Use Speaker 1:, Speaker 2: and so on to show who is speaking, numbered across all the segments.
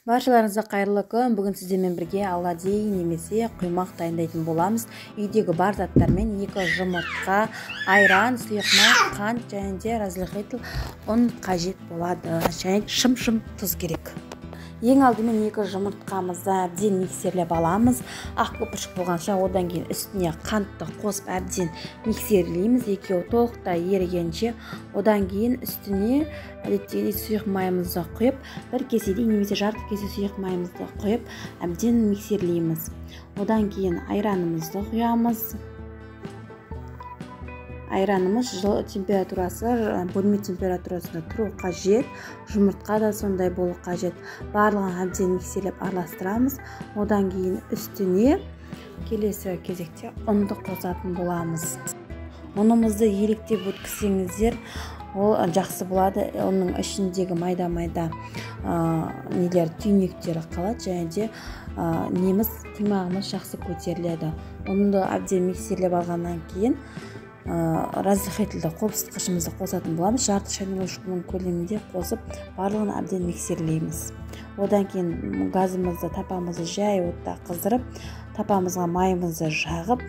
Speaker 1: Баршаларыңызға қайырлы күн. Бүгін сіздермен бірге оладьи немесе құймақ дайындайтын боламыз. Үйдегі бар заттармен 2 жұмыртқа, айран, сұйық май, қант және де разрыхлитель ұн қажет болады. Және шым-шым тұз керек. Ең алдымен 2 жұмыртқамызды әбден миксерлеп аламыз. Ақ көпіршік болғанша, одан кейін үстіне қантты қосып әбден миксерлейміз. Екеуі толықтай ерігенше, одан кейін үстіне әдеттегідей сұйық майымызды құйып, 1 кеседей немесе жарты кесе сұйық майымызды құйып, әбден миксерлейміз. Одан кейін айранымызды құямыз. Айранымыз жылы температурасы, бөлме температурасында тұру қажет. Жұмыртқа да сондай болу қажет. Барлығын әбден миксерлеп араластырамыз. Одан кейін үстіне келесі кезекте ұнды қосатын боламыз. Ұнымызды еліктеп өткізсеңіздер, ол жақсы болады. Оның ішіндегі майда-майда түйнектері қалады және де қимағымыз жақсы көтеріледі. Ұнды әбден миксерлеп алғаннан кейін разрыхлительді қопсытқышымызды қосатын боламыз. Жарты шайнек ложканың көлемінде қосып, барлығын әбден миксерлейміз. Одан кейін газымызды, тапамызды жай отта қыздырып, тапамызға майымызды жағып,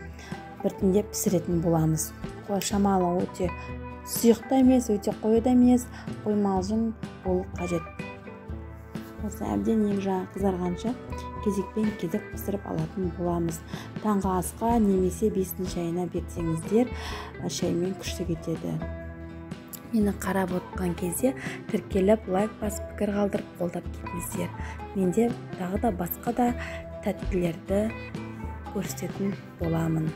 Speaker 1: біртіндеп пісіретін боламыз. Шамалы өте сұйық та емес, өте қою да емес, қоймалжың болу қажет. Осы әбден ең жағы қызарғанша кезекпен кезек пісіріп алатын боламыз. Таңғы асқа немесе 5-тің шайына берсеңіздер, шаймен күшті кетеді. Мені қарап отырған кезде тіркеліп, лайк басып, пікір қалдырып, қолдап кетіңіздер. Менде тағы да басқа да тәттілерді көрсететін боламын.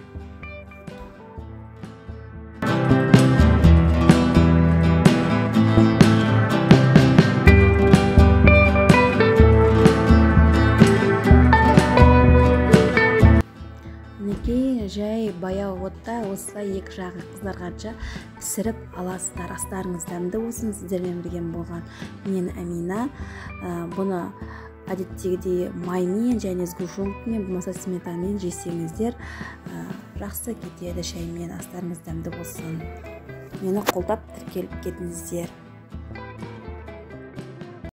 Speaker 1: Жай баяу отта осылай 2 жағы қызарғанша пісіріп аласыздар. Астарыңыз дәмді болсын. Сіздермен бірге болған мен Әмина. Бұны әдеттегідей маймен және сгущенкамен, болмаса сметанамен жесеңіздер жақсы кетеді. Шаймен астарыңыз дәмді болсын. Мені қолдап тіркеліп кетіңіздер.